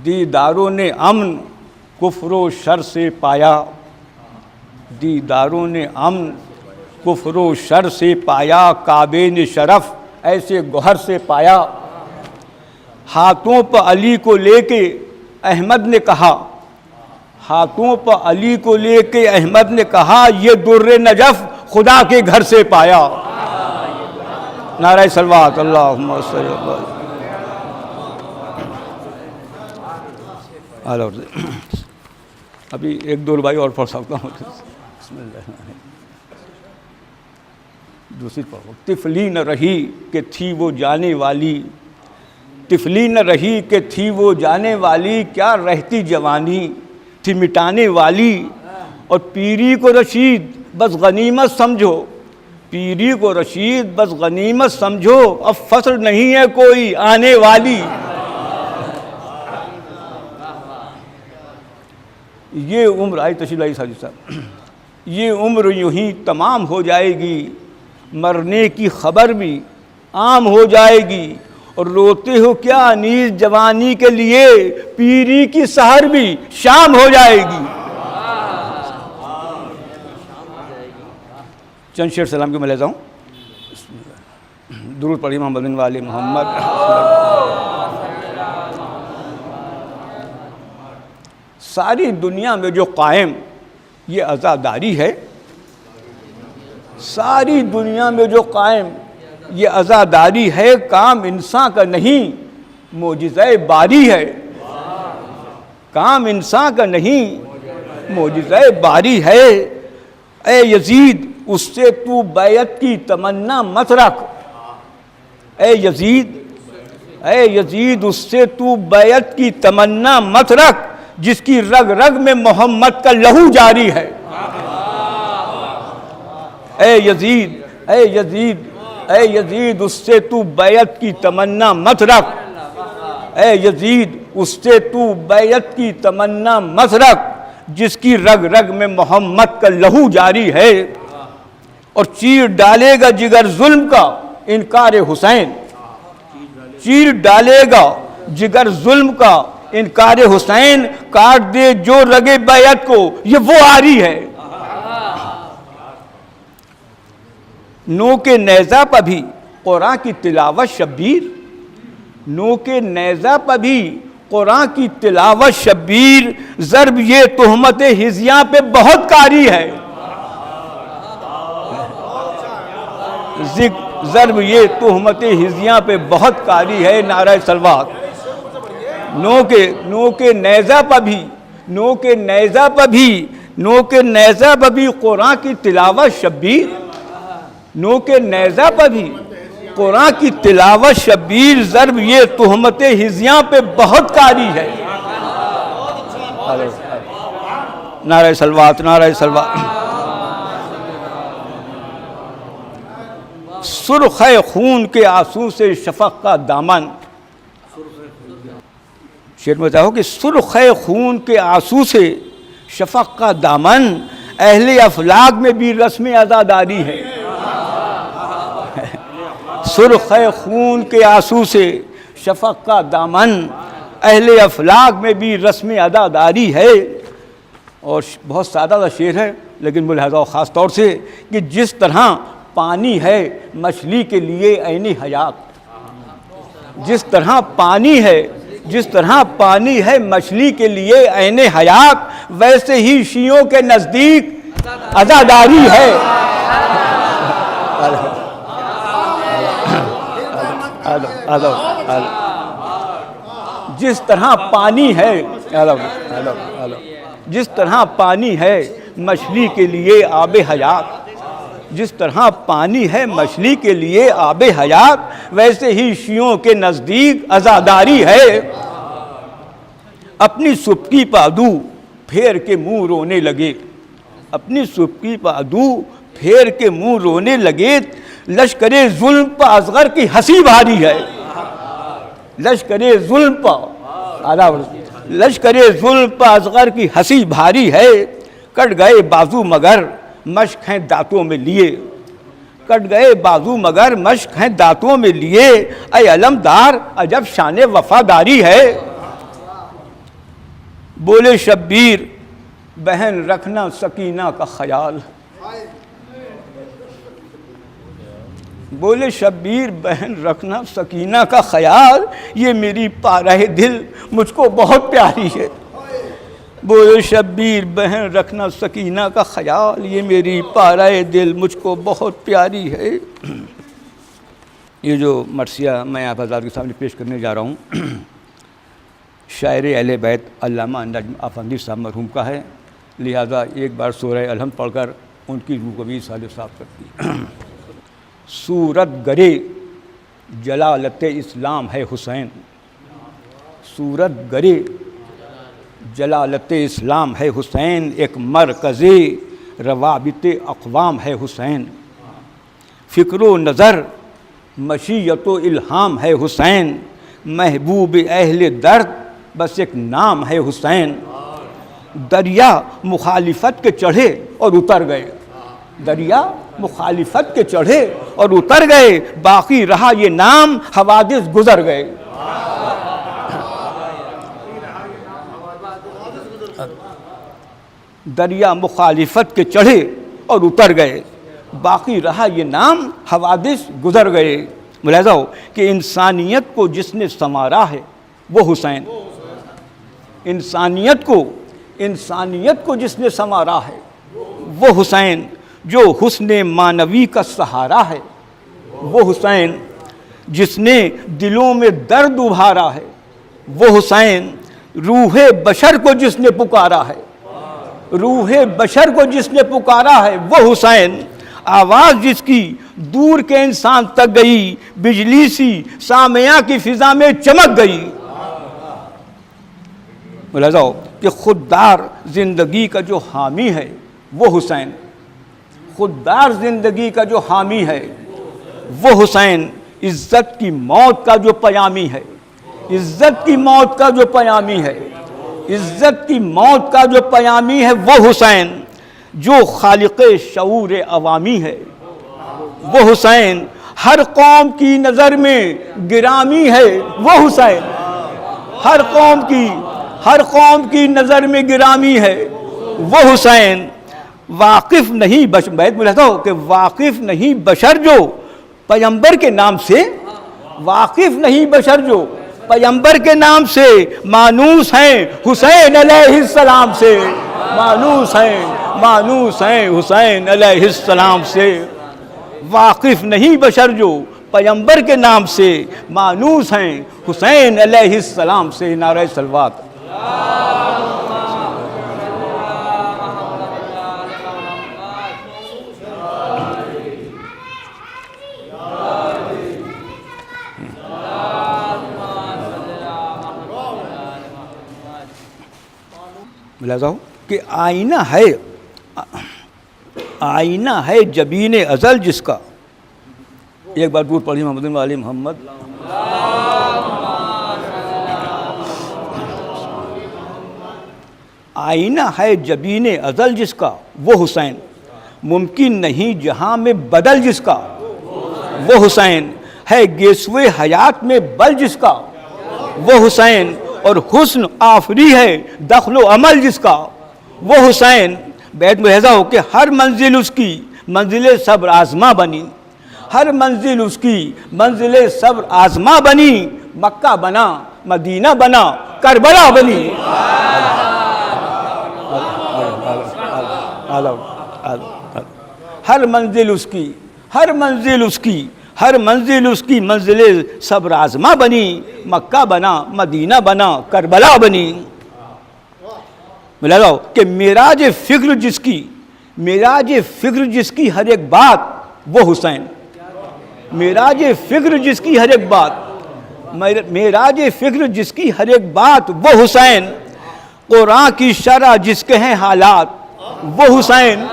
دیداروں نے امن کفر و شر سے پایا، دیداروں نے امن کفر و شر سے پایا، کعبے نے شرف ایسے گوہر سے پایا۔ ہاتھوں پر علی کو لے کے احمد نے کہا، ہاتھوں پر علی کو لے کے احمد نے کہا، یہ در نجف خدا کے گھر سے پایا۔ نعرہ صلوات، اللہم صلی اللہ علیہ وسلم۔ ابھی ایک دو ربائی اور پڑھ سکتا ہوں، بسم اللہ۔ دوسری پڑھو۔ طفلی نہ رہی کہ تھی وہ جانے والی، طفلی نہ رہی کہ تھی وہ جانے والی، کیا رہتی جوانی تھی مٹانے والی، اور پیری کو رشید بس غنیمت سمجھو، پیری کو رشید بس غنیمت سمجھو، اب فصل نہیں ہے کوئی آنے والی۔ یہ عمر آئی تشریف لائی ساجد صاحب، یہ عمر یوں ہی تمام ہو جائے گی، مرنے کی خبر بھی عام ہو جائے گی، اور روتے ہو کیا انیس جوانی کے لیے، پیری کی سحر بھی شام ہو جائے گی۔ چند شعر سلام کے میں لیتا ہوں۔ درود پڑھی محمد بن والے محمد۔ ساری دنیا میں جو قائم یہ عزاداری ہے، ساری دنیا میں جو قائم یہ عزاداری ہے، کام انسان کا نہیں معجزہ باری ہے، کام انسان کا نہیں معجزہ باری ہے۔ اے یزید اس سے تو بیعت کی تمنا مت رکھ، اے یزید اس سے تو بیعت کی تمنا مت رکھ، جس کی رگ رگ میں محمد کا لہو جاری ہے۔ اے یزید اس سے تو بیعت کی تمنا مت رکھ، اے یزید اس سے تو بیعت کی تمنا مت رکھ، جس کی رگ رگ میں محمد کا لہو جاری ہے۔ اور چیر ڈالے گا جگر ظلم کا انکار حسین، چیر ڈالے گا جگر ظلم کا انکار حسین، کاٹ دے جو رگے بیعت کو یہ وہ آری ہے۔ نو کے نیزہ پر بھی قرآن کی تلاوت شبیر، نو کے نیزہ پر بھی قرآن کی تلاوت شبیر، ضرب یہ تہمت ہزیاں پہ بہت کاری ہے، ضرب یہ تہمت ہزیاں پہ بہت کاری ہے۔ نعرہ صلوات۔ نو کے نیزہ پر بھی، نو کے نیزہ پر بھی قرآن کی تلاوت شبیر، نو کے نیزہ پر بھی قرآن کی تلاوت شبیر، ضرب یہ تہمت ہزیاں پہ بہت کاری ہے۔ نعرہ صلوات، نعرہ صلوات۔ سرخ ہے خون کے آنسو سے شفق کا دامن، شعر میں چاہو کہ سرخ ہے خون کے آنسو سے شفق کا دامن، اہل افلاک میں بھی رسم عزاداری ہے۔ سرخ ہے خون کے آنسو سے شفق کا دامن، اہل افلاک میں بھی رسم عزاداری ہے۔ اور بہت سادہ سا شعر ہے لیکن ملاحظہ خاص طور سے کہ جس طرح پانی ہے مچھلی کے لیے عین حیات، جس طرح پانی ہے مچھلی کے لیے عین حیات، ویسے ہی شیعوں کے نزدیک عزاداری ہے۔ جس طرح پانی ہے مچھلی کے لیے آب حیات، جس طرح پانی ہے مچھلی کے لیے آب حیات، ویسے ہی شیعوں کے نزدیک عزاداری ہے۔ اپنی سبکی پادو پھیر کے منہ رونے لگے، اپنی سبکی پادو پھیر کے منہ رونے لگے، لشکر ظلم پر اصغر کی ہنسی بھاری ہے، لشکر ظلم پر اصغر کی ہنسی بھاری ہے۔ کٹ گئے بازو مگر مشق ہیں دانتوں میں لیے، کٹ گئے بازو مگر مشق ہیں دانتوں میں لیے، اے علمدار عجب شان وفاداری ہے۔ بولے شبیر بہن رکھنا سکینہ کا خیال، بولے شبیر بہن رکھنا سکینہ کا خیال، یہ میری پارہ دل مجھ کو بہت پیاری ہے۔ بولے شبیر بہن رکھنا سکینہ کا خیال، یہ میری پارہ دل مجھ کو بہت پیاری ہے۔ یہ جو مرثیہ میں آپ حضرات کے سامنے پیش کرنے جا رہا ہوں شاعر اہل بیت علامہ نجم افندی صاحب مرحوم کا ہے، لہذا ایک بار سورہ الحمد پڑھ کر ان کی روح کو بھی صالح صاف کرتی۔ صورت گرے جلالت اسلام ہے حسین، صورت گرے جلالت اسلام ہے حسین، ایک مرکز روابط اقوام ہے حسین، فکر و نظر مشیت و الہام ہے حسین، محبوب اہل درد بس ایک نام ہے حسین۔ دریا مخالفت کے چڑھے اور اتر گئے، دریا مخالفت کے چڑھے اور اتر گئے، باقی رہا یہ نام حوادث گزر گئے۔ دریا مخالفت کے چڑھے اور اتر گئے، باقی رہا یہ نام حوادث گزر گئے۔ ملاحظہ ہو کہ انسانیت کو جس نے سنوارا ہے وہ حسین، انسانیت کو جس نے سنوارا ہے وہ حسین، جو حسن معنوی کا سہارا ہے وہ حسین، جس نے دلوں میں درد ابھارا ہے وہ حسین، روح بشر کو جس نے پکارا ہے، روح بشر کو جس نے پکارا ہے وہ حسین، آواز جس کی دور کے انسان تک گئی، بجلی سی سامعہ کی فضا میں چمک گئی۔ ملاحظہ ہو کہ خوددار زندگی کا جو حامی ہے وہ حسین، خوددار زندگی کا جو حامی ہے وہ حسین، عزت کی موت کا جو پیامی ہے، عزت کی موت کا جو پیامی ہے، عزت کی موت کا جو پیامی ہے وہ حسین، جو خالق شعور عوامی ہے وہ حسین، ہر قوم کی نظر میں گرامی ہے وہ حسین، ہر قوم کی نظر میں گرامی ہے وہ حسین، واقف نہیں بیت ملاحظہ ہو کہ واقف نہیں بشر جو پیغمبر کے نام سے، واقف نہیں بشر جو پیغمبر کے نام سے مانوس ہیں حسین علیہ السلام سے، مانوس ہیں حسین علیہ السلام سے، واقف نہیں بشر جو پیغمبر کے نام سے مانوس ہیں حسین علیہ السلام سے۔ نعرہ صلوات۔ ملاحظہ ہو کہ آئینہ ہے جبین ازل جس کا، ایک بار دور پڑھی محمد علی محمد۔ آئینہ ہے جبین ازل جس کا وہ حسین، ممکن نہیں جہاں میں بدل جس کا وہ حسین، ہے گیسوے حیات میں بل جس کا وہ حسین، اور حسن آفری ہے دخل و عمل جس کا وہ حسین۔ بیت ملاحظہ ہو کہ ہر منزل اس کی منزل صبر آزما بنی، ہر منزل اس کی منزل صبر آزما بنی، مکہ بنا مدینہ بنا کربلا بنی۔ ہر منزل اس کی، ہر منزل اس کی، ہر منزل اس کی منزل صبر آزما بنی، مکہ بنا مدینہ بنا کربلا بنی۔ ملا لو کہ معراج فکر جس کی، معراج فکر جس کی ہر ایک بات وہ حسین، معراج فکر جس کی ہر ایک بات، معراج فکر جس کی ہر ایک بات وہ حسین، قرآن کی شرح جس کے ہیں حالات وہ حسین،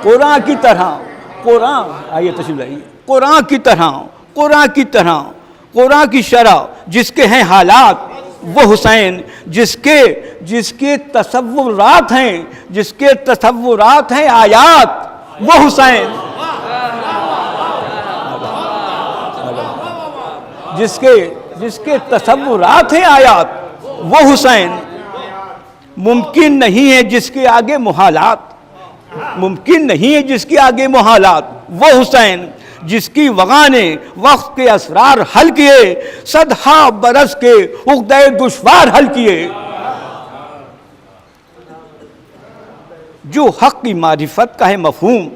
قرآن کی طرح، قرآن آئیے تشریف لائیے، قرآن کی طرح، قرآن کی طرح، قرآن کی شرح جس کے ہیں حالات وہ حسین، جس کے تصورات ہیں، جس کے تصورات ہیں آیات وہ حسین، جس کے تصورات ہیں آیات وہ حسین، ممکن نہیں ہے جس کے آگے محالات، ممکن نہیں ہے جس کے آگے محالات، وہ حسین جس کی وغا نے وقت کے اسرار حل کیے، صدہا برس کے عقدے دشوار حل کیے۔ جو حق کی معرفت کا ہے مفہوم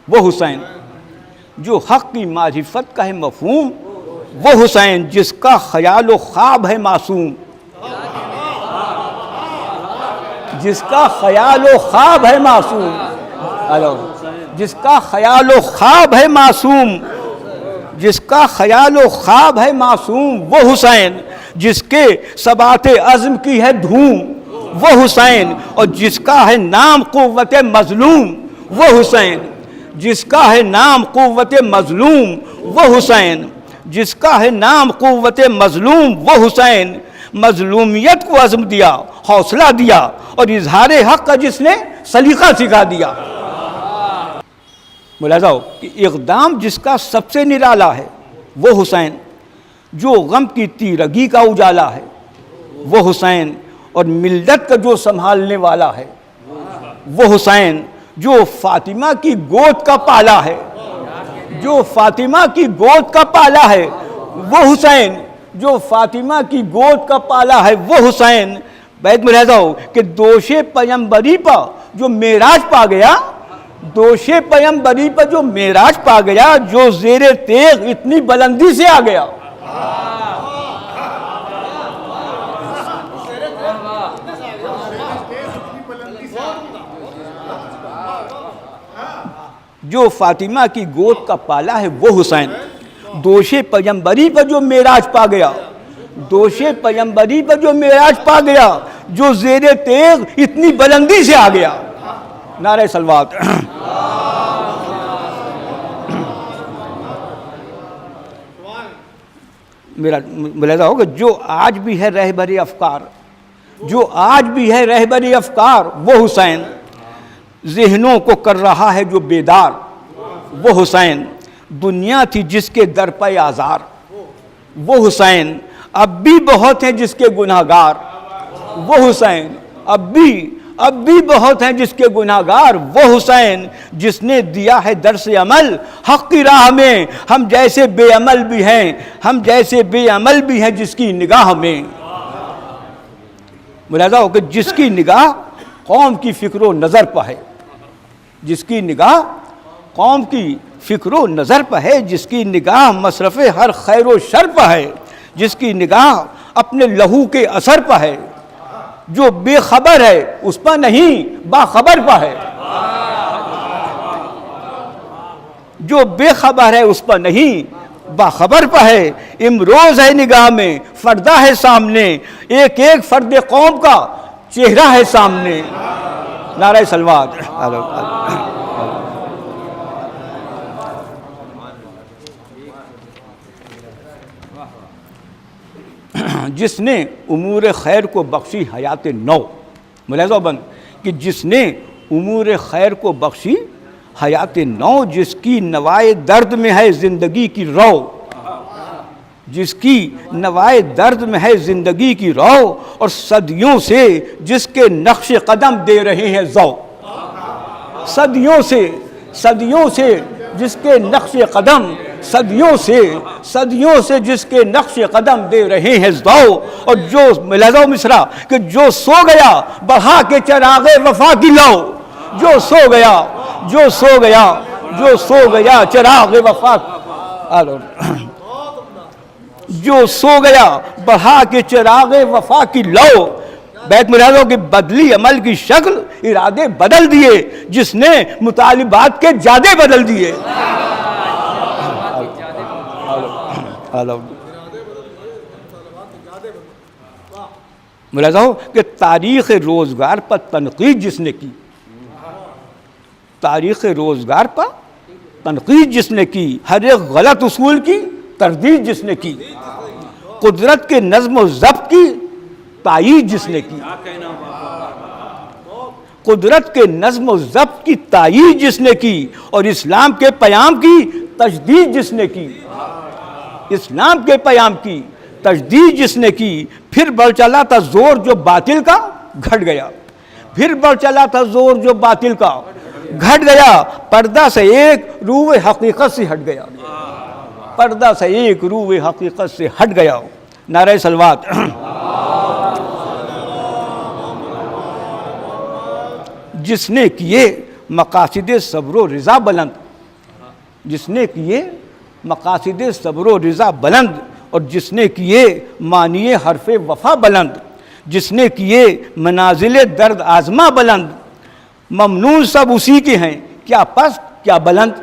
وہ حسین، جو حق کی معرفت کا ہے مفہوم وہ حسین، جس کا خیال و خواب ہے معصوم، جس کا خیال و خواب ہے معصوم، جس کا خیال و خواب ہے معصوم، جس کا خیال و خواب ہے معصوم وہ حسین، جس کے ثبات عزم کی ہے دھوم وہ حسین، اور جس کا ہے نام قوت مظلوم وہ حسین، جس کا ہے نام قوت مظلوم وہ حسین، جس کا ہے نام قوت مظلوم وہ حسین، مظلومیت کو عزم دیا، حوصلہ دیا، اور اظہار حق کا جس نے سلیقہ سکھا دیا۔ ملاحظہ ہو کہ اقدام جس کا سب سے نرالا ہے وہ حسین، جو غم کی تیرگی کا اجالا ہے وہ حسین، اور ملت کا جو سنبھالنے والا ہے وہ حسین، جو فاطمہ کی گود کا پالا ہے، جو فاطمہ کی گود کا پالا ہے وہ حسین، جو فاطمہ کی گود کا پالا ہے وہ حسین۔ بیت ملاحظہ ہو کہ دوش پیمبری پر جو معراج پا گیا، دوش پیمبری پر جو معراج پا گیا، جو زیر تیغ اتنی بلندی سے آ گیا، جو فاطمہ کی گود کا پالا ہے وہ حسین، دوش پیمبری پر جو معراج پا گیا، دوش پیمبری پر جو معراج پا گیا، جو زیر تیغ اتنی بلندی سے آ گیا۔ نعرہ صلوات۔ میرا ملاحظہ ہوگا جو آج بھی ہے رہبر افکار، جو آج بھی ہے رہبر افکار وہ حسین، ذہنوں کو کر رہا ہے جو بیدار وہ حسین، دنیا تھی جس کے در پہ آزار وہ حسین، اب بھی بہت ہیں جس کے گناہگار وہ حسین، اب بھی بہت ہیں جس کے گناہگار وہ حسین، جس نے دیا ہے درس عمل حق کی راہ میں، ہم جیسے بے عمل بھی ہیں، ہم جیسے بے عمل بھی ہیں جس کی نگاہ میں۔ ملاحظہ ہو کہ جس کی نگاہ قوم کی فکر و نظر پر ہے، جس کی نگاہ قوم کی فکر و نظر پر ہے، جس کی نگاہ مصرف ہر خیر و شر پر ہے، جس کی نگاہ اپنے لہو کے اثر پر ہے، جو بے خبر ہے اس پر نہیں باخبر پر ہے، جو بے خبر ہے اس پر نہیں باخبر پر ہے، امروز ہے نگاہ میں فردہ ہے سامنے، ایک ایک فرد قوم کا چہرہ ہے سامنے۔ نعرہ صلوات۔ جس نے امور خیر کو بخشی حیات نو، ملاحظہ بند کہ جس نے امور خیر کو بخشی حیات نو، جس کی نوائے درد میں ہے زندگی کی رو، جس کی نوائے درد میں ہے زندگی کی رو، اور صدیوں سے جس کے نقش قدم دے رہے ہیں ذو، صدیوں سے جس کے نقش قدم، صدیوں سے جس کے نقش قدم دے رہے ہیں ذو، اور جو ملاحظہ مصرع کہ جو سو گیا بڑھا کے چراغ وفا کی لو، جو سو گیا چراغ وفا، جو سو گیا بڑھا کے چراغ وفا کی لو، بیت ملاحظہ کہ بدلی عمل کی شکل ارادے بدل دیے، جس نے مطالبات کے جادے بدل دیے۔ ملاحظہ ہو کہ تاریخ روزگار پر تنقید جس نے کی، تاریخ روزگار پر تنقید جس نے کی، ہر ایک غلط اصول کی تردید جس نے کی، قدرت کے نظم و ضبط کی تائید جس نے کی، قدرت کے نظم و ضبط کی تائید جس نے کی، اور اسلام کے پیام کی تجدید جس نے کی، اسلام کے پیام کی تجدید جس نے کی، پھر بڑھ چلا تھا زور جو باطل کا گھٹ گیا، پھر بڑھ چلا تھا زور جو باطل کا گھٹ گیا، پردہ سے ایک روح حقیقت سے ہٹ گیا، پردہ سے ایک روح حقیقت سے ہٹ گیا۔ نعرہ صلوات۔ جس نے کیے مقاصد صبر و رضا بلند، جس نے کیے مقاصد صبر و رضا بلند، اور جس نے کیے معنی حرف وفا بلند، جس نے کیے منازل درد آزما بلند، ممنون سب اسی کے ہیں کیا پست کیا بلند۔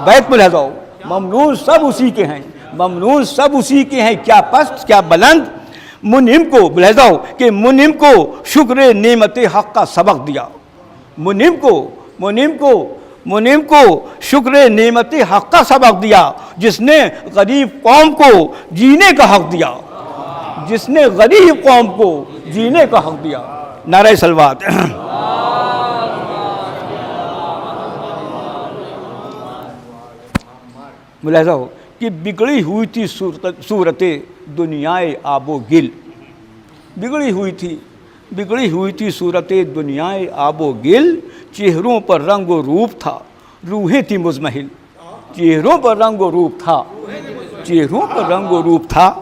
بیت ملاحظہ ہو، ممنون سب اسی کے ہیں، ممنون سب اسی کے ہیں کیا پست کیا بلند۔ منعم کو ملاحظہ ہو کہ منعم کو شکر نعمت حق کا سبق دیا، منعم کو شکر نعمت حق کا سبق دیا، جس نے غریب قوم کو جینے کا حق دیا، جس نے غریب قوم کو جینے کا حق دیا۔ نعرہ صلوات۔ ملاحظہ ہو کہ بگڑی ہوئی تھی صورت دنیائے آب و گل، بگڑی ہوئی تھی صورت دنیائے آب و گل، چہروں پر رنگ و روپ تھا روحیں تھی مزمحل، چہروں پر رنگ و روپ تھا، چہروں پر رنگ و روپ تھا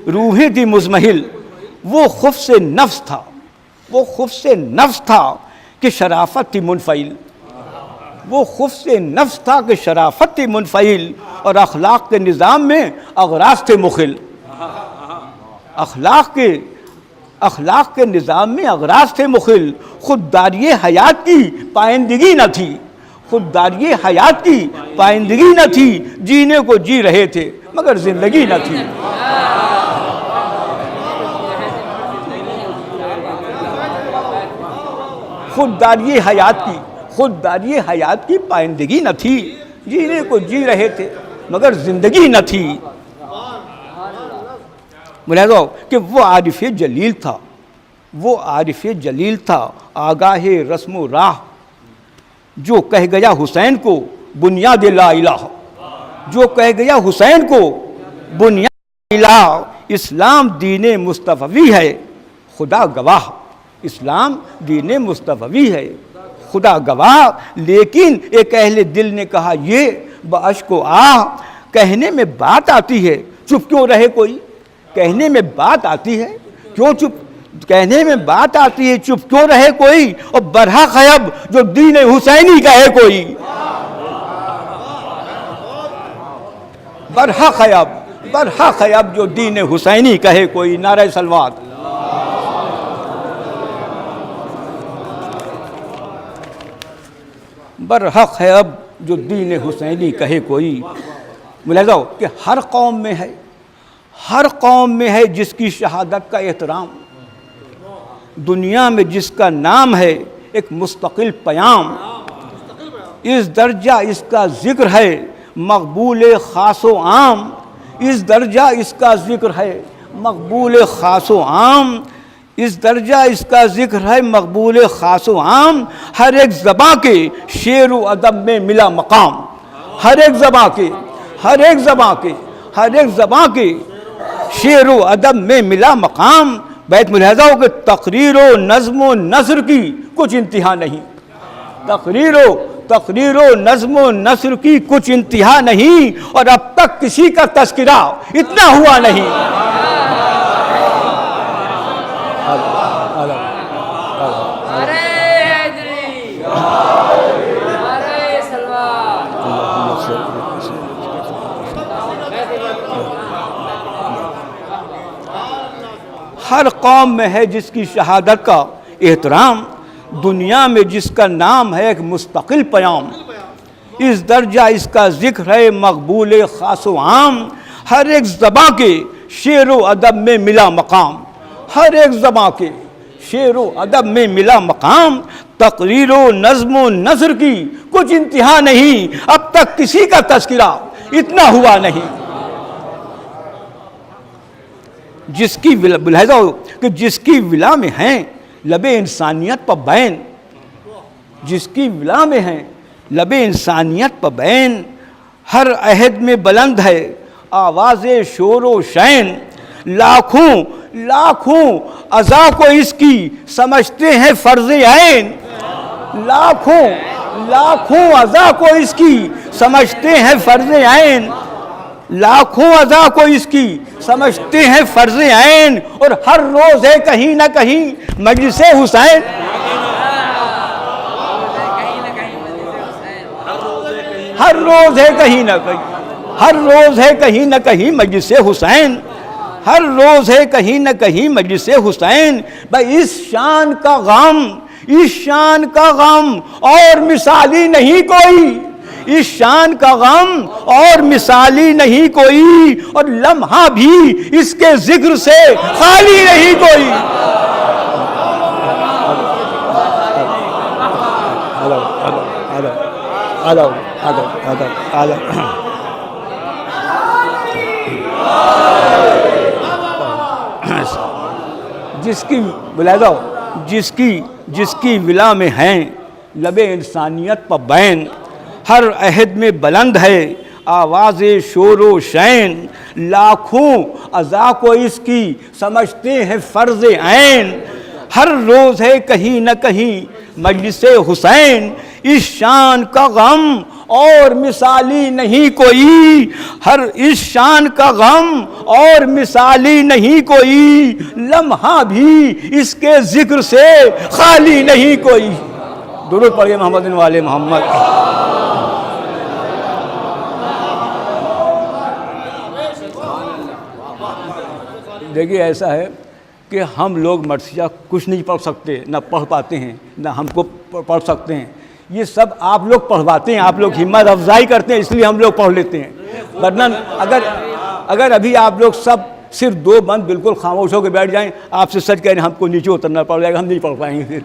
روحیں تھی مزمحل، وہ خف سے نفس تھا، وہ خف سے نفس تھا کہ شرافت تھی منفعل، وہ خف سے نفس تھا کہ شرافت تھی منفعل، اور اخلاق کے نظام میں اغراض تھے مخل، اخلاق کے نظام میں اغراض تھے مخل، خودداری حیات کی پائندگی نہ تھی، خودداری حیات کی پائندگی نہ تھی، جینے کو جی رہے تھے مگر زندگی نہ تھی۔ خودداری حیات کی پائندگی نہ تھی، جینے کو جی رہے تھے مگر زندگی نہ تھی۔ ملاحظہ ہو کہ وہ عارف جلیل تھا، وہ عارف جلیل تھا آگاہ رسم و راہ، جو کہہ گیا حسین کو بنیاد لا الہ، جو کہہ گیا حسین کو بنیاد لا الہ۔ اسلام دین مصطفی ہے خدا گواہ، اسلام دین مصطفی ہے خدا گواہ، لیکن ایک اہل دل نے کہا یہ باشک و آہ، کہنے میں بات آتی ہے چپ کیوں رہے کوئی، کہنے میں بات آتی ہے کیوں چپ، کہنے میں بات آتی ہے چپ کیوں رہے کوئی، اور برحق ہے اب جو دین حسینی کہے کوئی، برحق ہے اب جو دین حسینی کہے کوئی۔ نعرہ صلوات۔ برحق ہے اب جو دین حسینی کہے کوئی۔ ملاحظہ ہو کہ ہر قوم میں ہے جس کی شہادت کا احترام، دنیا میں جس کا نام ہے ایک مستقل پیام، اس درجہ اس کا ذکر ہے مقبول خاص و عام، اس درجہ اس کا ذکر ہے مقبول خاص و عام، اس درجہ اس کا ذکر ہے مقبول خاص و عام، ہر ایک زباں کے شعر و ادب میں ملا مقام، ہر ایک زباں کے شعر و ادب میں ملا مقام۔ بیت ملاحظہ ہو کہ تقریر و نظم و نثر کی کچھ انتہا نہیں، تقریر و نظم و نثر کی کچھ انتہا نہیں، اور اب تک کسی کا تذکرہ اتنا ہوا نہیں۔ ہر قوم میں ہے جس کی شہادت کا احترام، دنیا میں جس کا نام ہے ایک مستقل پیام، اس درجہ اس کا ذکر ہے مقبول خاص و عام، ہر ایک زباں کے شعر و ادب میں ملا مقام، ہر ایک زباں کے شعر و ادب میں ملا مقام، تقریر و نظم و نثر کی کچھ انتہا نہیں، اب تک کسی کا تذکرہ اتنا ہوا نہیں۔ جس کی ملاحظہ ہو کہ جس کی ولا میں ہیں لب انسانیت پر بین، جس کی ولا میں ہیں لب انسانیت پر بین، ہر عہد میں بلند ہے آواز شور و شین، لاکھوں لاکھوں اذا کو اس کی سمجھتے ہیں فرض عین، لاکھوں لاکھوں اذا کو اس کی سمجھتے ہیں فرض عین، لاکھوں اذا کو اس کی سمجھتے ہیں فرض عین، اور ہر روز ہے کہیں نہ کہیں مجلس حسین، ہر روز ہے کہیں نہ کہیں، ہر روز ہے کہیں نہ کہیں مجلس حسین، ہر روز ہے کہیں نہ کہیں مجلس حسین۔ بھائی اس شان کا غم، اس شان کا غم اور مثالی نہیں کوئی، اس شان کا غم اور مثالی نہیں کوئی، اور لمحہ بھی اس کے ذکر سے خالی نہیں کوئی۔ جس کی بلادہ جس کی ولا میں ہیں لب انسانیت پر بین، ہر عہد میں بلند ہے آواز شور و شین، لاکھوں اذا کو اس کی سمجھتے ہیں فرض عین، ہر روز ہے کہیں نہ کہیں مجلس حسین، اس شان کا غم اور مثالی نہیں کوئی، ہر اس شان کا غم اور مثالی نہیں کوئی، لمحہ بھی اس کے ذکر سے خالی نہیں کوئی۔ درود پڑھیے محمد والے محمد۔ دیکھیے ایسا ہے کہ ہم لوگ مرثیہ کچھ نہیں پڑھ سکتے، نہ پڑھ پاتے ہیں، نہ ہم کو پڑھ سکتے ہیں، یہ سب آپ لوگ پڑھواتے ہیں، آپ لوگ ہمت افزائی کرتے ہیں، اس لیے ہم لوگ پڑھ لیتے ہیں، ورنہ اگر ابھی آپ لوگ سب صرف دو بند بالکل خاموش ہو کے بیٹھ جائیں، آپ سے سچ کہہ رہے ہیں ہم کو نیچے اترنا پڑ جائے گا، ہم نہیں پڑھ پائیں گے پھر۔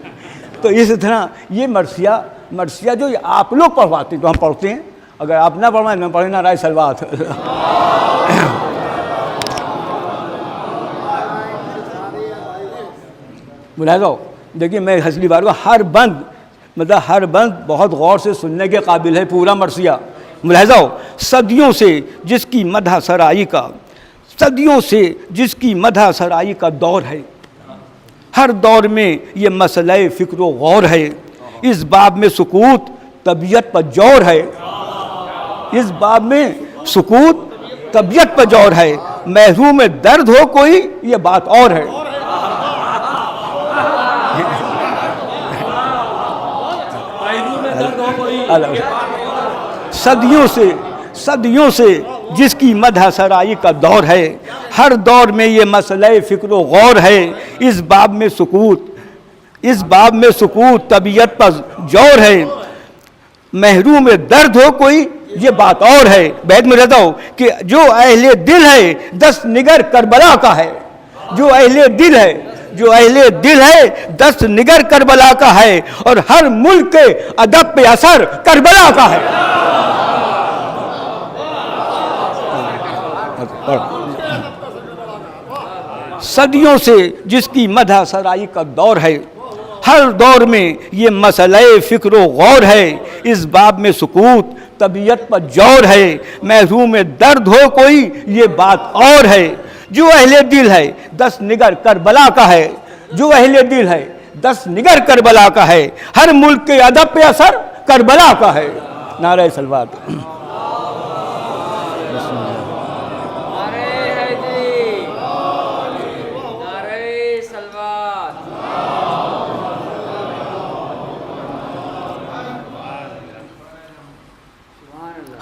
تو اس طرح یہ مرثیہ جو آپ لوگ پڑھواتے ہیں تو ہم پڑھتے ہیں، اگر آپ نہ پڑھوائیں نہ پڑھیں نہ رائے سلوات۔ ملاحظہ ہو، دیکھیے میں حسلی بار کو ہر بند بہت غور سے سننے کے قابل ہے، پورا مرثیہ ملاحظہ ہو۔ صدیوں سے جس کی مدح سرائی کا دور ہے، ہر دور میں یہ مسئلہ فکر و غور ہے، اس باب میں سکوت طبیعت پر جور ہے، اس باب میں سکوت طبیعت پر جور ہے، محروم درد ہو کوئی یہ بات اور ہے۔ صدیوں سے جس کی مدح سرائی کا دور ہے، ہر دور میں یہ مسئلہ فکر و غور ہے، اس باب میں سکوت طبیعت پر جور ہے، محروم درد ہو کوئی یہ بات اور ہے۔ بیت میں رہتا ہو کہ جو اہل دل ہے دست نگر کربلا کا ہے، جو اہل دل ہے دست نگر کربلا کا ہے، اور ہر ملک کے ادب پہ اثر کربلا کا ہے۔ صدیوں سے جس کی مدح سرائی کا دور ہے، ہر دور میں یہ مسئلہ فکر و غور ہے، اس باب میں سکوت طبیعت پر جور ہے، محروم درد ہو کوئی یہ بات اور ہے۔ جو اہل دل ہے دست نگر کربلا کا ہے، جو اہل دل ہے دست نگر کربلا کا ہے، ہر ملک کے ادب پہ اثر کربلا کا ہے۔ نعرہ سلوات۔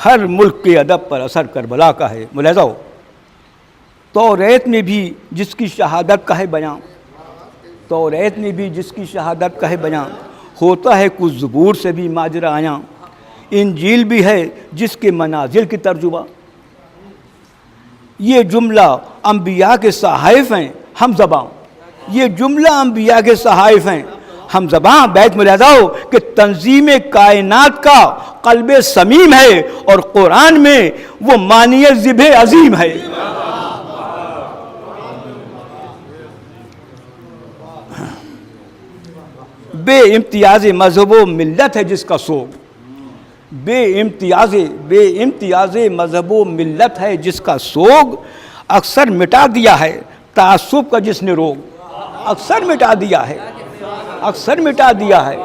ہر ملک کے ادب پر اثر کربلا کا ہے۔ ملاحظہ ہو، توریت میں بھی جس کی شہادت کا ہے بیان، توریت میں بھی جس کی شہادت کا ہے بیان، ہوتا ہے کچھ زبور سے بھی ماجرا آیا، انجیل بھی ہے جس کے منازل کی ترجمہ، یہ جملہ انبیاء کے صحائف ہیں ہم زباں، یہ جملہ انبیاء کے صحائف ہیں ہم زباں۔ بیت ملاحظہ ہو کہ تنظیم کائنات کا قلب صمیم ہے، اور قرآن میں وہ معنی ذبح عظیم ہے۔ بے امتیاز مذہب و ملت ہے جس کا سوگ، بے امتیاز مذہب و ملت ہے جس کا سوگ، اکثر مٹا دیا ہے تعصب کا جس نے روگ، اکثر مٹا دیا ہے، اکثر مٹا دیا ہے،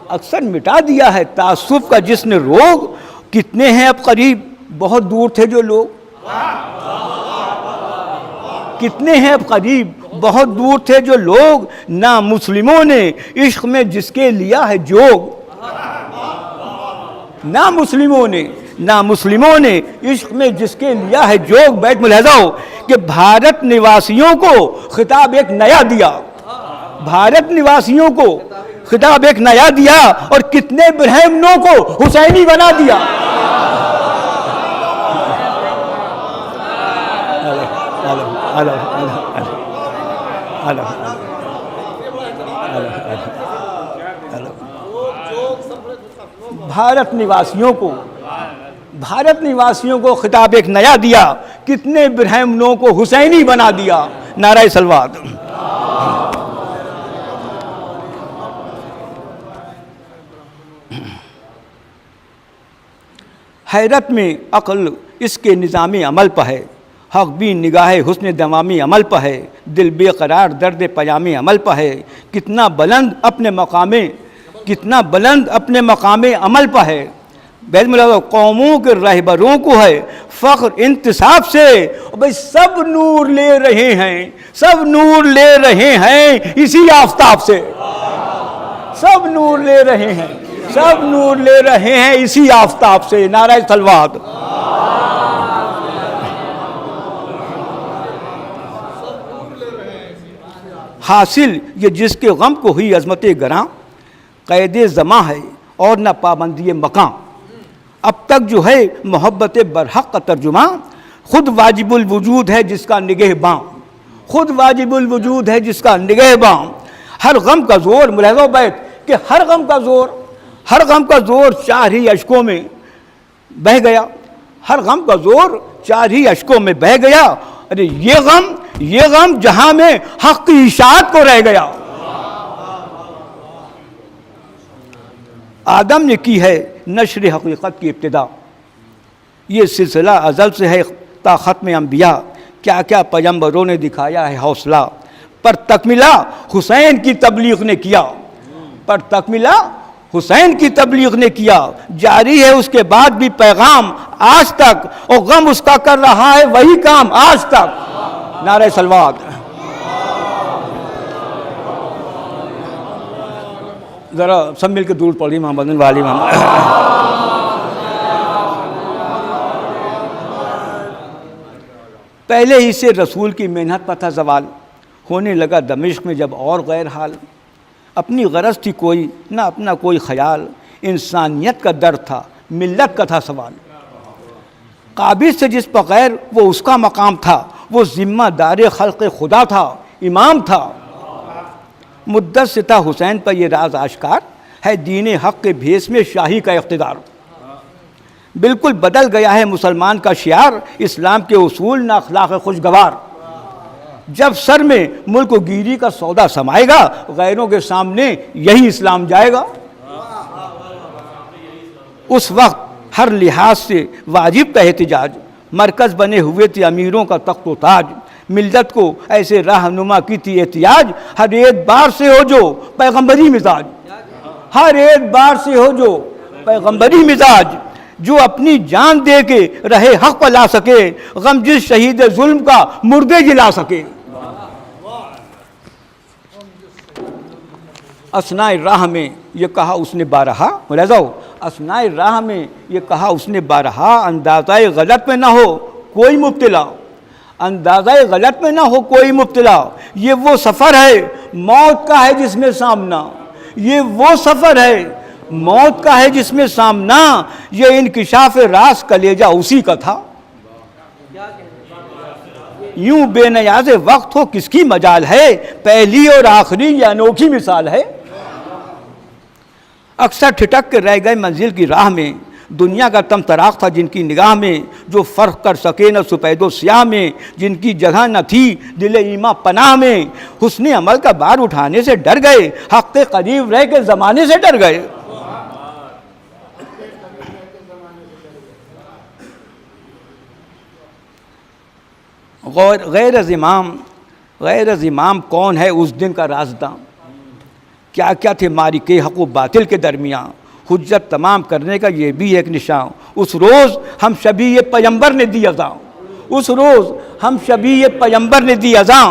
اکثر مٹا دیا ہے تعصب کا جس نے روگ، کتنے ہیں اب قریب بہت دور تھے جو لوگ، کتنے ہیں اب قریب بہت دور تھے جو لوگ، نہ مسلموں نے عشق میں جس کے لیا ہے جوگ، نہ مسلموں نے عشق میں جس کے لیا ہے جوگ۔ بیت ملاحظہ ہو کہ بھارت نواسیوں کو خطاب ایک نیا دیا، بھارت نواسیوں کو خطاب ایک نیا دیا، اور کتنے برہمنوں کو حسینی بنا دیا۔ بھارت نواسیوں کو خطاب ایک نیا دیا، کتنے برہمنوں کو حسینی بنا دیا۔ نعرہ صلوات۔ حیرت میں عقل اس کے نظام عمل پہ ہے، حق بھی نگاہ حسن دوامی عمل پہ ہے، دل بے قرار درد پیامی عمل پہ ہے، کتنا بلند اپنے مقام عمل پہ ہے۔ بیت ملاحظہ قوموں کے رہبروں کو ہے فخر انتصاب سے، بھئی سب نور لے رہے ہیں اسی آفتاب سے، سب نور لے رہے ہیں اسی آفتاب سے۔ نعرہ صلوات۔ حاصل یہ جس کے غم کو ہوئی عظمت گراں، قید زماں ہے اور نہ پابندی مکان، اب تک جو ہے محبت برحق کا ترجمہ، خود واجب الوجود ہے جس کا نگہباں، خود واجب الوجود ہے جس کا نگہباں۔ ہر غم کا زور، ملاحظہ بیت کہ ہر غم کا زور چار ہی اشکوں میں بہہ گیا، ہر غم کا زور چار ہی اشکوں میں بہہ گیا۔ ارے یہ غم جہاں میں حق کی اشاعت کو رہ گیا۔ آدم نے کی ہے نشر حقیقت کی ابتدا، یہ سلسلہ ازل سے ہے تا ختم انبیاء، کیا کیا پیغمبروں نے دکھایا ہے حوصلہ، پر تکملہ حسین کی تبلیغ نے کیا، پر تکملہ حسین کی تبلیغ نے کیا، جاری ہے اس کے بعد بھی پیغام آج تک، اور غم اس کا کر رہا ہے وہی کام آج تک۔ نعرہ صلوات۔ ذرا سب مل کے درود پڑھی محمد والی محمد۔ پہلے ہی سے رسول کی محنت پر تھا زوال، ہونے لگا دمشق میں جب اور غیر حال، اپنی غرض تھی کوئی نہ اپنا کوئی خیال، انسانیت کا درد تھا ملت کا تھا سوال، قابض سے جس بغیر وہ اس کا مقام تھا، وہ ذمہ دار خلق خدا تھا، امام تھا، مدت سے تھا حسین پر یہ راز آشکار، ہے دین حق کے بھیس میں شاہی کا اقتدار، بالکل بدل گیا ہے مسلمان کا شعار، اسلام کے اصول نہ اخلاق خوشگوار، جب سر میں ملک و گیری کا سودا سمائے گا، غیروں کے سامنے یہی اسلام جائے گا، اس وقت ہر لحاظ سے واجب تھا احتجاج، مرکز بنے ہوئے تھے امیروں کا تخت و تاج، ملت کو ایسے رہنما کی تھی احتیاج، ہر اعتبار سے ہو جو پیغمبری مزاج، ہر اعتبار سے ہو جو پیغمبری مزاج، جو اپنی جان دے کے رہے حق پہ لا سکے، غم جس شہید ظلم کا مردے جلا سکے۔ اثناء راہ میں یہ کہا اس نے بارہا، ملاحظہ ہو، اثناء راہ میں یہ کہا اس نے بارہا، اندازہ غلط میں نہ ہو کوئی مبتلا، اندازہ غلط میں نہ ہو کوئی مبتلا، یہ وہ سفر ہے موت کا ہے جس میں سامنا، یہ وہ سفر ہے موت کا ہے جس میں سامنا، یہ انکشاف راز کلیجہ اسی کا تھا، یوں بے نیاز وقت ہو کس کی مجال ہے، پہلی اور آخری یہ انوکھی مثال ہے، اکثر ٹھٹک کے رہ گئے منزل کی راہ میں، دنیا کا تم تراق تھا جن کی نگاہ میں، جو فرق کر سکے نہ سپید و سیاہ میں، جن کی جگہ نہ تھی دل ایمان پناہ میں، حسن عمل کا بار اٹھانے سے ڈر گئے، حق کے قریب رہ کے زمانے سے ڈر گئے۔ غیر از امام کون ہے اس دن کا رازداں؟ کیا کیا تھے مارکے حق و باطل کے درمیان، حجت تمام کرنے کا یہ بھی ایک نشان۔ اس روز ہم شبیہ پیغمبر نے دی اذاں، اس روز ہم شبیہ پیغمبر نے دی اذاں،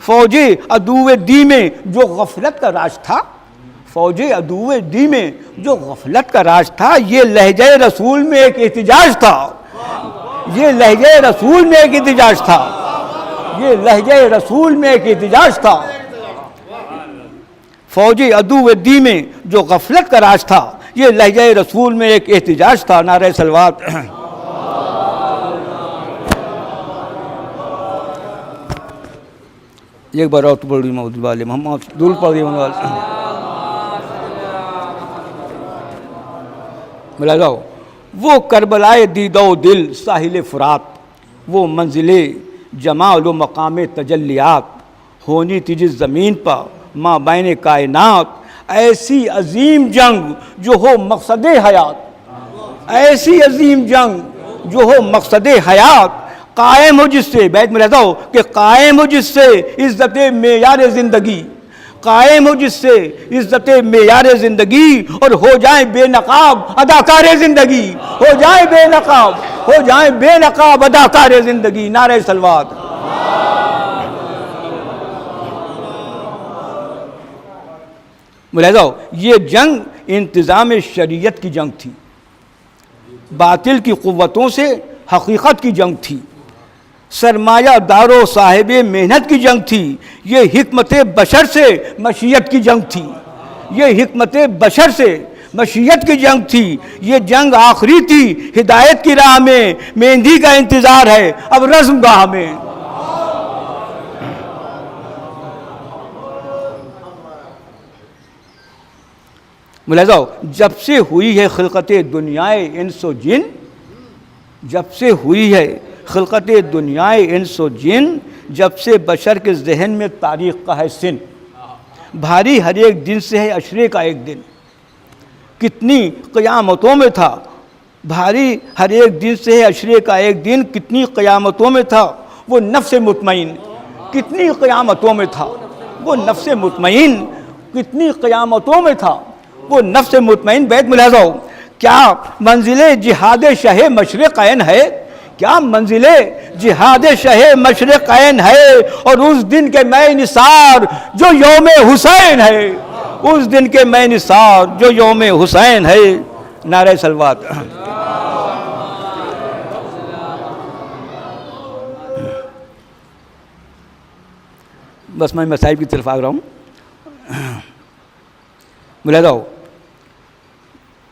فوج عدو دی میں جو غفلت کا راج تھا، فوج عدو دی میں جو غفلت کا راج تھا، یہ لہجہ رسول میں ایک احتجاج تھا، یہ لہجہ رسول میں ایک احتجاج تھا، یہ لہجہ رسول میں ایک احتجاج تھا۔ فوج عدو دی میں جو غفلت کا راج تھا، یہ لہجہ رسول میں ایک احتجاج تھا۔ نعرہ صلوات۔ ایک بار اور پڑھی محمد والے محمد دول پڑھی ملا جاؤ۔ وہ کربلائے دیدہ و دل ساحل فرات، وہ منزل جمال و مقام تجلیات، ہونی تھی جس زمین پر ماں بین کائنات، ایسی عظیم جنگ جو ہو مقصد حیات، ایسی عظیم جنگ جو ہو مقصد حیات، قائم ہو جس سے، بیت میں رہتا ہو کہ قائم ہو جس سے عزت معیار زندگی، قائم ہو جس سے عزت معیار زندگی، اور ہو جائیں بے نقاب اداکار زندگی، ہو جائیں بے نقاب، ہو جائیں بے نقاب اداکار زندگی۔ نعرہ صلوات۔ ملاحظہ ہو، یہ جنگ انتظام شریعت کی جنگ تھی، باطل کی قوتوں سے حقیقت کی جنگ تھی، سرمایہ داروں صاحب محنت کی جنگ تھی، یہ حکمت بشر سے مشیت کی جنگ تھی، یہ حکمت بشر سے مشیت کی جنگ تھی، یہ جنگ آخری تھی، ہدایت کی راہ میں مہندی کا انتظار ہے اب رزم گاہ میں۔ ملاحظہ ہو، جب سے ہوئی ہے خلقت دنیائے انس و جن، جب سے ہوئی ہے خلقت دنیائے انس و جن، جب سے بشر کے ذہن میں تاریخ کا ہے سن، بھاری ہر ایک دن سے ہے عشرے کا ایک دن، کتنی قیامتوں میں تھا، بھاری ہر ایک دن سے ہے عشرے کا ایک دن، کتنی قیامتوں میں تھا وہ نفس مطمئن، کتنی قیامتوں میں تھا وہ نفس مطمئن، کتنی قیامتوں میں تھا وہ نفس مطمئن۔ بیت ملاحظہ ہو، کیا منزل جہاد شہ مشرقین ہے، کیا منزل جہاد شہ مشرقین ہے، اور اس دن کے میں نثار جو یوم حسین ہے، اس دن کے میں نثار جو یوم حسین ہے۔ نعرہ صلوات۔ بس میں مسائل کی طرف آ رہا ہوں۔ ملاحظہ ہو،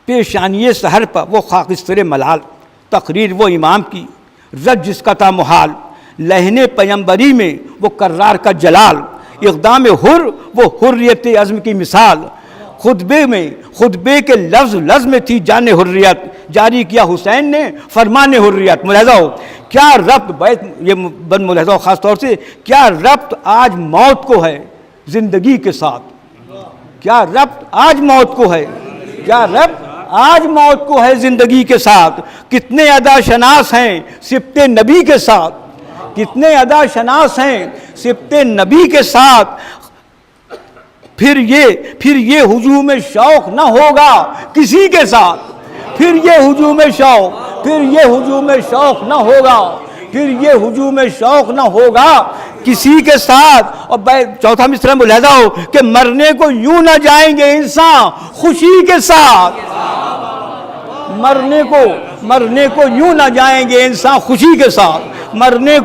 پیشانی سحر پر وہ خاکستر ملال، تقریر وہ امام کی رد جس کا تھا محال، لہن پیمبری میں وہ کرار کا جلال، اقدام حر وہ حریت عزم کی مثال، خطبے کے لفظ میں تھی جان حریت، جاری کیا حسین نے فرمان حریت۔ ملاحظہ ہو، کیا ربط، یہ بن ملاحظہ ہو خاص طور سے، کیا ربط آج موت کو ہے زندگی کے ساتھ، کیا ربط آج موت کو ہے، کیا ربط آج موت کو ہے زندگی کے ساتھ، کتنے ادا شناس ہیں سبط نبی کے ساتھ، کتنے ادا شناس ہیں سبط نبی کے ساتھ، پھر یہ ہجوم شوق نہ ہوگا کسی کے ساتھ، پھر یہ ہجوم شوق، پھر یہ ہجوم شوق نہ ہوگا، پھر یہ ہجوم شوق نہ ہوگا کسی کے ساتھ۔ اور چوتھا مصرع ملاحظہ ہو کہ مرنے کو یوں نہ جائیں گے انسان خوشی کے ساتھ، مرنے کو یوں نہ جائیں گے انسان خوشی کے ساتھ، مرنے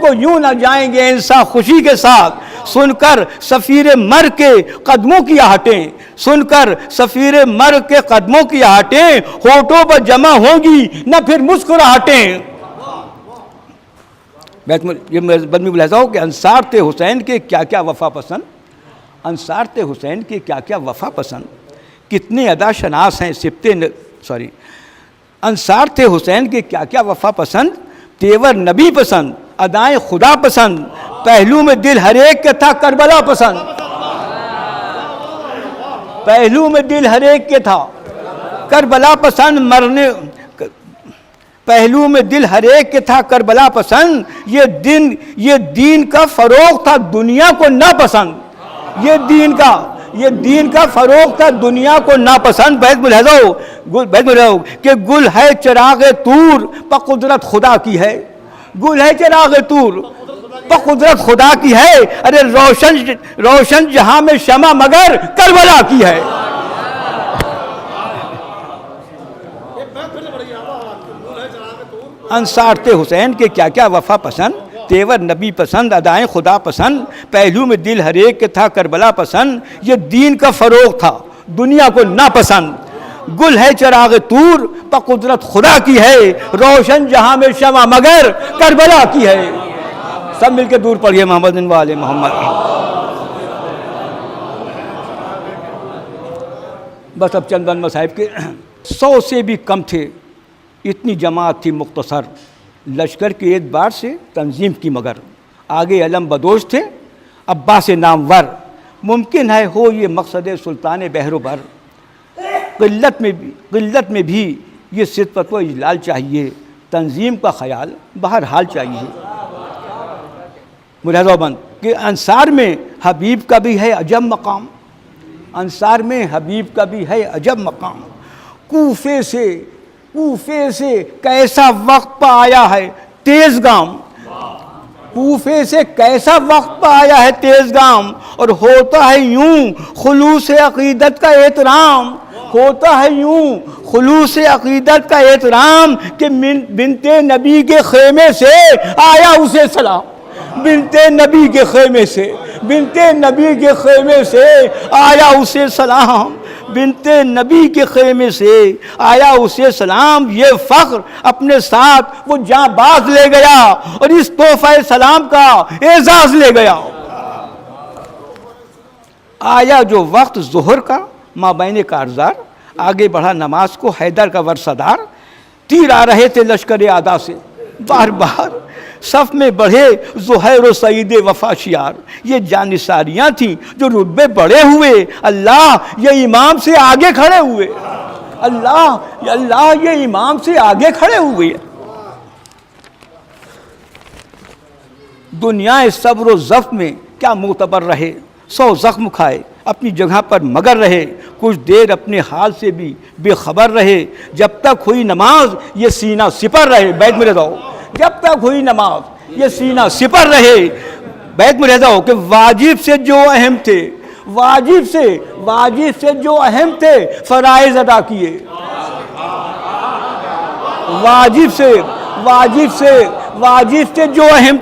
کو یوں نہ جائیں گے انسان خوشی کے ساتھ، سن کر سفیر مر کے قدموں کی آہٹیں، سن کر سفیر مر کے قدموں کی آہٹیں، ہونٹوں پر جمع ہوں گی نہ پھر مسکراہٹیں۔ یہ بدمی ملاحظہ ہو کہ انصار تھے حسین کے کیا کیا وفا پسند، انصار تھے حسین کے کیا کیا وفا پسند، کتنے ادا شناس ہیں انصار تھے حسین کے کیا کیا وفا پسند، تیور نبی پسند، ادائیں خدا پسند، پہلو میں دل ہر ایک کے تھا کربلا پسند، پہلو میں دل ہر ایک کے تھا کربلا پسند، پہلو میں دل ہر ایک کے تھا کربلا پسند، یہ دین کا فروغ تھا دنیا کو ناپسند، یہ دین کا فروغ تھا دنیا کو ناپسند۔ بیت ملحظو کہ گل ہے چراغ طور پر قدرت خدا کی ہے، گل ہے چراغ طور پر قدرت خدا کی ہے، ارے روشن جہاں میں شمع مگر کربلا کی ہے۔ انصار تھے حسین کے کیا کیا وفا پسند، تیور نبی پسند، ادائیں خدا پسند، پہلو میں دل ہر ایک کے تھا کربلا پسند، یہ دین کا فروغ تھا دنیا کو ناپسند، گل ہے چراغ طور پر قدرت خدا کی ہے، روشن جہاں میں شمع مگر کربلا کی ہے۔ سب مل کے دور پڑھیے محمد و آل محمد۔ بس اب چند مصاحب کے 100 سے بھی کم تھے، اتنی جماعت تھی مختصر، لشکر کے اعتبار سے تنظیم کی مگر، آگے علم بدوش تھے عباس نامور، ممکن ہے ہو یہ مقصد سلطان بحر و بر، قلت میں بھی یہ صدقت و اجلال چاہیے، تنظیم کا خیال بہرحال چاہیے۔ ملاحظہ بند کہ انصار میں حبیب کا بھی ہے عجب مقام، انصار میں حبیب کا بھی ہے عجب مقام، کوفے سے کیسا وقت پہ آیا ہے تیز گام، کوفے سے کیسا وقت پہ آیا ہے تیز گام، اور ہوتا ہے یوں خلوص عقیدت کا احترام، ہوتا ہے یوں خلوص عقیدت کا احترام کہ بنت نبی کے خیمے سے آیا اسے سلام، بنت نبی کے خیمے سے آیا اسے سلام، بنت نبی کے خیمے سے آیا اسے سلام، یہ فخر اپنے ساتھ وہ جاں باز لے گیا اور اس تحفہ سلام کا اعزاز لے گیا۔ آیا جو وقت ظہر کا مابین کارزار، آگے بڑھا نماز کو حیدر کا ورثہ، تیر آ رہے تھے لشکر اعدا سے بار بار، صف میں بڑھے زہیر و سعید وفا شیار، یہ جانثاریاں تھیں جو رتبے بڑے ہوئے، اللہ یہ امام سے آگے کھڑے ہوئے، اللہ یہ امام سے آگے کھڑے ہوئے۔ دنیا صبر و ضبط میں کیا معتبر رہے، 100 زخم کھائے اپنی جگہ پر مگر رہے، کچھ دیر اپنے حال سے بھی بے خبر رہے، جب تک ہوئی نماز یہ سینہ سپر رہے، بیت میں رہو، جب تک ہوئی نماز یہ سینہ سپر رہے، بیت میں رہتا ہو کہ واجب سے جو اہم تھے، واجب سے جو اہم تھے فرائض ادا کیے، واجب سے جو اہم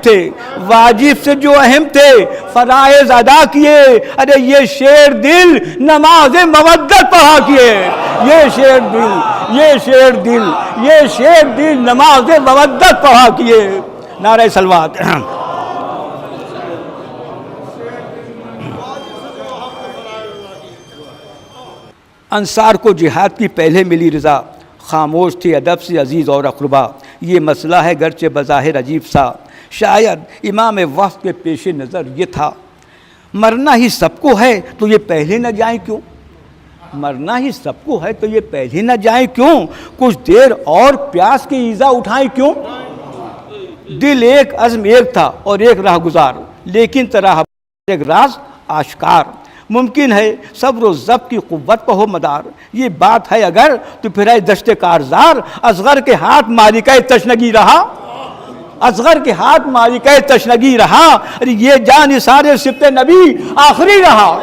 تھے فرائض ادا کیے، ارے یہ شیر دل نماز مودت پڑھا کیے، یہ شیر دل نماز مودت پڑھا کیے۔ نعرہ صلوات۔ انصار کو جہاد کی پہلے ملی رضا، خاموش تھے ادب سے عزیز اور اقربا، یہ مسئلہ ہے گرچہ بظاہر عجیب سا، شاید امام وقت کے پیش نظر یہ تھا، مرنا ہی سب کو ہے تو یہ پہلے نہ جائیں کیوں، مرنا ہی سب کو ہے تو یہ پہلے نہ جائیں کیوں، کچھ دیر اور پیاس کی ایذا اٹھائیں کیوں، دل ایک عزم ایک تھا اور ایک راہ گزار، لیکن طرح ایک راز آشکار، ممکن ہے صبر و ضبط کی قوت پہ ہو مدار، یہ بات ہے اگر تو پھر ہے دشت کارزار، اصغر کے ہاتھ مالکہ تشنگی رہا، اصغر کے ہاتھ مالکہ تشنگی رہا، یہ جان نثار سبط نبی آخری رہا۔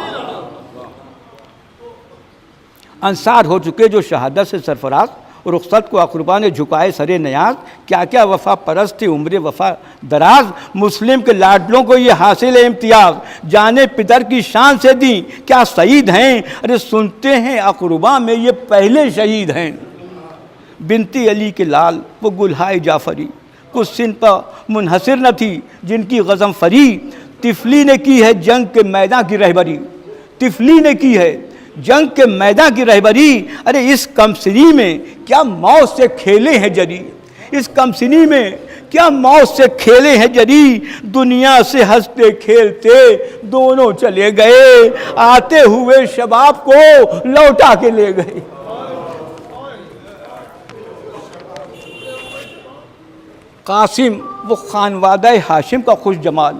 انصار ہو چکے جو شہادت سے سرفراز، رخصت کو اقربا نے جھکائے سرے نیاز، کیا کیا وفا پرست تھے عمر وفا دراز، مسلم کے لاڈلوں کو یہ حاصل امتیاز، جانے پدر کی شان سے دیں کیا سعید ہیں، ارے سنتے ہیں اقربا میں یہ پہلے شہید ہیں، بنتی علی کے لال وہ گلہائے جعفری، کچھ سن پر منحصر نہ تھی جن کی غضب فری، طفلی نے کی ہے جنگ کے میدان کی رہبری، طفلی نے کی ہے جنگ کے میدان کی رہبری، ارے اس کمسنی میں کیا موت سے کھیلے ہیں جری، اس کمسنی میں کیا موت سے کھیلے ہیں جری، دنیا سے ہنستے کھیلتے دونوں چلے گئے، آتے ہوئے شباب کو لوٹا کے لے گئے۔ قاسم وہ خانوادہ ہاشم کا خوش جمال،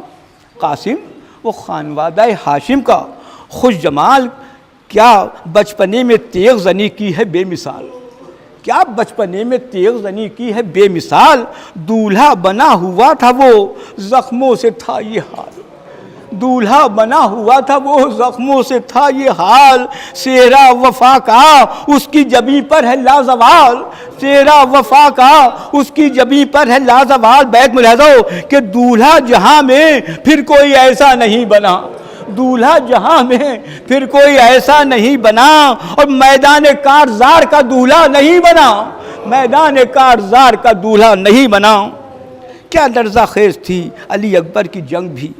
قاسم وہ خانوادہ ہاشم کا خوش جمال، کیا بچپنے میں تیغ زنی کی ہے بے مثال، کیا بچپنے میں تیغ زنی کی ہے بے مثال، دولہا بنا ہوا تھا وہ زخموں سے تھا یہ حال، دولہا بنا ہوا تھا وہ زخموں سے تھا یہ حال، سہرا وفا کا اس کی جبیں پر ہے لازوال، سہرا وفا کا اس کی جبیں پر ہے لازوال۔ بیت ملاحظہ ہو کہ دولہا جہاں میں پھر کوئی ایسا نہیں بنا، دولہا جہاں میں پھر کوئی ایسا نہیں بنا، اور میدان کارزار کا دولہا نہیں بنا، میدان کارزار کا دولہا نہیں بنا۔ کیا لرزہ خیز تھی علی اکبر کی جنگ بھی،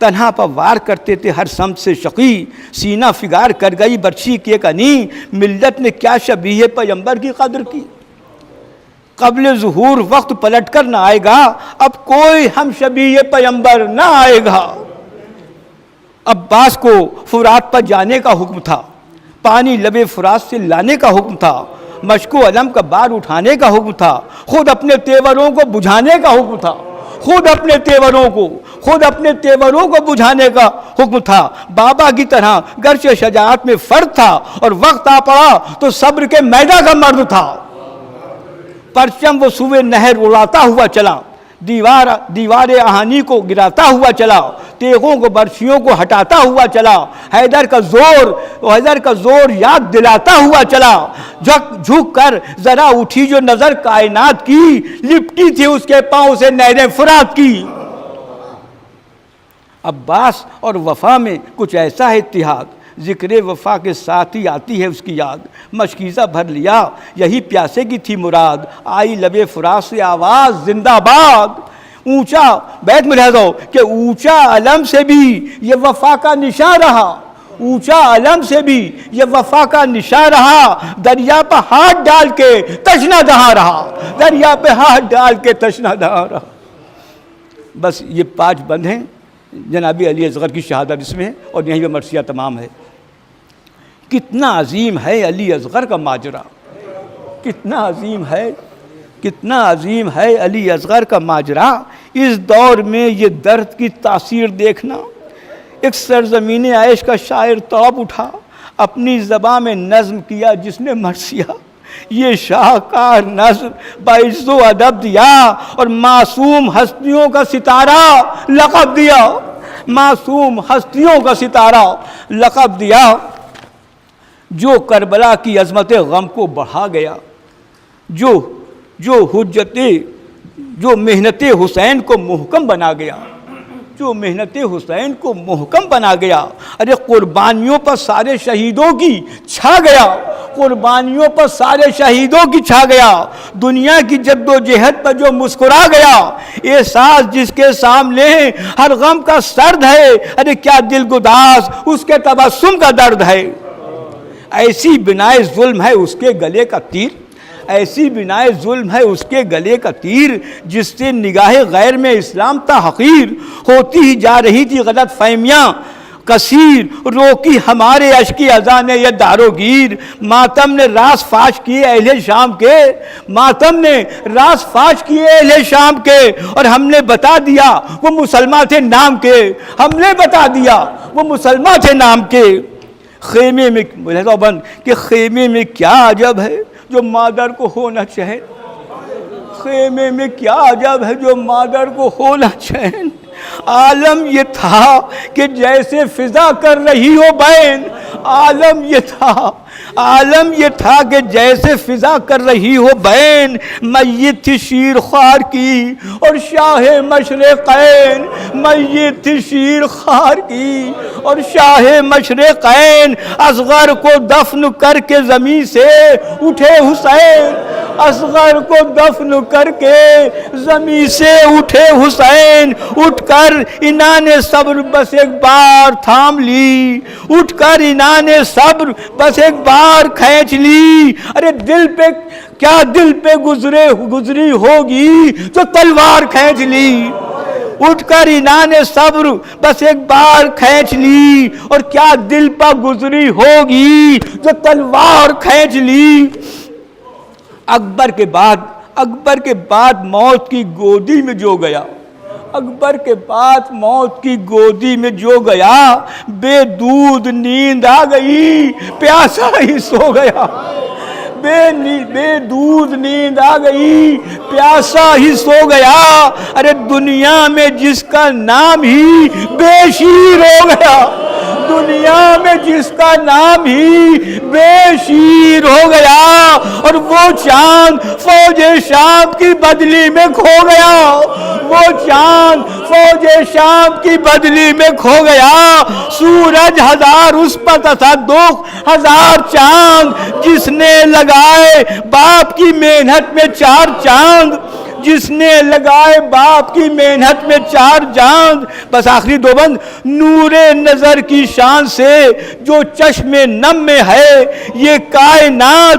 تنہا پر وار کرتے تھے ہر سمت سے شقی، سینہ فگار کر گئی برچی کے کنی، ملت نے کیا شبیہ پیغمبر کی قدر کی، قبل ظہور وقت پلٹ کر نہ آئے گا، اب کوئی ہم شبیہ پیغمبر نہ آئے گا۔ عباس کو فرات پر جانے کا حکم تھا، پانی لبے فرات سے لانے کا حکم تھا، مشک و علم کا بار اٹھانے کا حکم تھا، خود اپنے تیوروں کو بجھانے کا حکم تھا، خود اپنے تیوروں کو بجھانے کا حکم تھا۔ بابا کی طرح گرچہ شجاعت میں فرد تھا، اور وقت آ پڑا تو صبر کے میدان کا مرد تھا۔ پرچم وہ سوئے نہر اڑاتا ہوا چلا، دیوار آہنی کو گراتا ہوا چلا، تیغوں کو برچھیوں کو ہٹاتا ہوا چلا، حیدر کا زور یاد دلاتا ہوا چلا، جھک کر ذرا اٹھی جو نظر کائنات کی، لپٹی تھی اس کے پاؤں سے نہریں فرات کی۔ عباس اور وفا میں کچھ ایسا ہے اتحاد، ذکر وفا کے ساتھ ہی آتی ہے اس کی یاد، مشکیزہ بھر لیا یہی پیاسے کی تھی مراد، آئی لبے فرات سے آواز زندہ باد۔ اونچا بیت ملاحظہ ہو کہ اونچا علم سے بھی یہ وفا کا نشان رہا، اونچا علم سے بھی یہ وفا کا نشان رہا، دریا پہ ہاتھ ڈال کے تشنہ دہاں رہا، دریا پہ ہاتھ ڈال کے تشنہ دہاں رہا۔ بس یہ 5 بند ہیں جناب علی اصغر کی شہادت اس میں ہے، اور یہیں پہ مرثیہ تمام ہے۔ کتنا عظیم ہے علی اصغر کا ماجرا، کتنا عظیم ہے علی اصغر کا ماجرا، اس دور میں یہ درد کی تاثیر دیکھنا۔ ایک سرزمین عیش کا شاعر تڑپ اٹھا، اپنی زبان میں نظم کیا جس نے مرثیہ، یہ شاہکار نظم باعزت و ادب دیا، اور معصوم ہستیوں کا ستارہ لقب دیا، معصوم ہستیوں کا ستارہ لقب دیا۔ جو کربلا کی عظمت غم کو بڑھا گیا، جو محنت حسین کو محکم بنا گیا، جو محنت حسین کو محکم بنا گیا، ارے قربانیوں پر سارے شہیدوں کی چھا گیا، قربانیوں پر سارے شہیدوں کی چھا گیا، دنیا کی جد و جہد پر جو مسکرا گیا، احساس جس کے سامنے ہر غم کا سرد ہے، ارے کیا دل گداز اس کے تبسم کا درد ہے۔ ایسی بنائے ظلم ہے اس کے گلے کا تیر، ایسی بنائے ظلم ہے اس کے گلے کا تیر، جس سے نگاہ غیر میں اسلام تا حقیر، ہوتی ہی جا رہی تھی غلط فہمیاں کثیر، روکی ہمارے اشکی اذان یہ دارو گیر، ماتم نے راز فاش کیے اہل شام کے، ماتم نے راز فاش کیے اہل شام کے، اور ہم نے بتا دیا وہ مسلمان تھے نام کے، ہم نے بتا دیا وہ مسلمان تھے نام کے۔ خیمے میں لہذا بند کہ خیمے میں کیا عجب ہے جو مادر کو ہونا چاہے، خیمے میں کیا عجب ہے جو مادر کو ہونا چین، عالم یہ تھا کہ جیسے فضا کر رہی ہو بین، عالم یہ تھا کہ جیسے فضا کر رہی ہو بین، میت تھی شیر خوار کی اور شاہ مشرقین، میت تھی شیر خوار کی اور شاہ مشرقین، اصغر کو دفن کر کے زمین سے اٹھے حسین، اصغر کو دفن کر کے زمین سے اٹھے حسین، اٹھ کر انہاں نے صبر بس ایک بار تھام لی، اٹھ کر انہاں نے صبر بس ایک بار کھینچ لی، ارے دل پہ گزری ہوگی جو تلوار کھینچ لی، اٹھ کر انہاں نے صبر بس ایک بار کھینچ لی، اور کیا دل پہ گزری ہوگی جو تلوار کھینچ لی۔ اکبر کے بعد اکبر کے بعد موت کی گودی میں جو گیا، اکبر کے بعد موت کی گودی میں جو گیا، بے دودھ نیند آ گئی، پیاسا ہی سو گیا۔ بے دودھ نیند آ گئی، پیاسا ہی سو گیا۔ ارے دنیا میں جس کا نام ہی بے شیر ہو گیا، دنیا میں جس کا نام ہی بے شیر ہو گیا، اور وہ چاند فوج شام کی بدلی میں کھو گیا، وہ چاند فوج شام کی بدلی میں کھو گیا۔ سورج ہزار اس پر تصدق ہزار چاند، جس نے لگائے باپ کی محنت میں چار چاند، جس نے لگائے باپ کی محنت میں چار چاند۔ بس آخری دو بند، نور نظر کی شان سے جو چشم نم میں ہے، یہ کائنات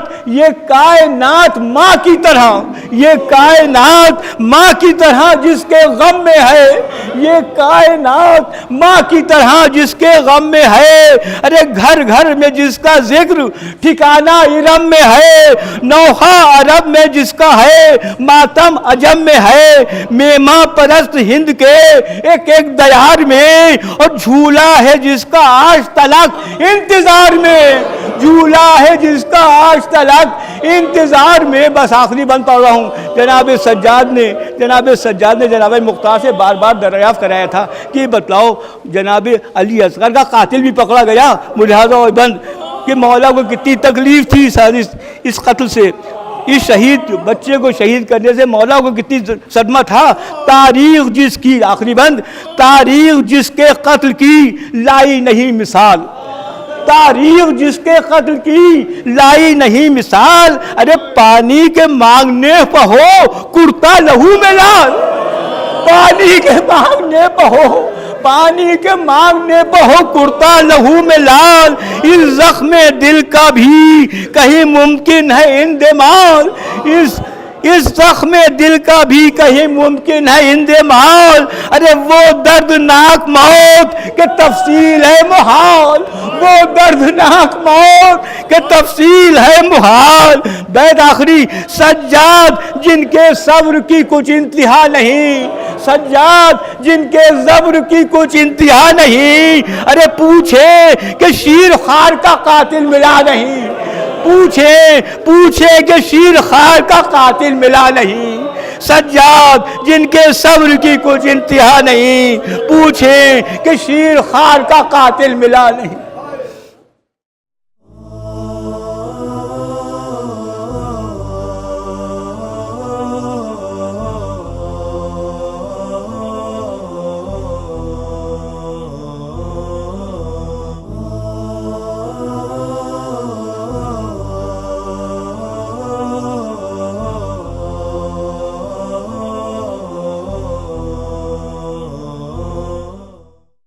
ماں کی طرح، یہ کائنات ماں کی طرح جس کے غم میں ہے، یہ کائنات ماں کی طرح جس کے غم میں ہے۔ ارے گھر گھر میں جس کا ذکر ٹھکانہ ارم میں ہے، نوحہ عرب میں جس کا ہے، ماتم عجم میں ہے، میماں پرست ہند کے ایک ایک دیار میں، اور جھولا ہے جس کا آج تلک انتظار میں، جھولا ہے جس کا آج تلک انتظار میں۔ بس آخری بند پڑھ رہا ہوں۔ جناب سجاد نے جناب مختار سے بار بار دریافت کرایا تھا کہ بتلاؤ جناب علی اصغر کا قاتل بھی پکڑا گیا، ملاحظہ اور بند کہ مولا کو کتنی تکلیف تھی اس قتل سے، اس شہید بچے کو شہید کرنے سے مولا کو کتنی صدمہ تھا۔ تاریخ جس کی، آخری بند، تاریخ جس کے قتل کی لائی نہیں مثال، تاریخ جس کے قتل کی لائی نہیں مثال۔ ارے پانی کے مانگنے پہ ہو کرتا لہو میں لال، پانی کے مانگنے پہ ہو، پانی کے مانگنے پہ ہو کرتا لہو میں لال۔ اس زخم دل کا بھی کہیں ممکن ہے اندمال، اس زخم دل کا بھی کہیں ممکن ہے اندمال۔ ارے وہ دردناک موت کہ تفصیل ہے محال، وہ دردناک موت کہ تفصیل ہے محال۔ بیت آخری، سجاد جن کے صبر کی کچھ انتہا نہیں، سجاد جن کے صبر کی کچھ انتہا نہیں، ارے پوچھے کہ شیر خوار کا قاتل ملا نہیں، پوچھے کہ شیر خوار کا قاتل ملا نہیں۔ سجاد جن کے صبر کی کچھ انتہا نہیں، پوچھیں کہ شیر خوار کا قاتل ملا نہیں۔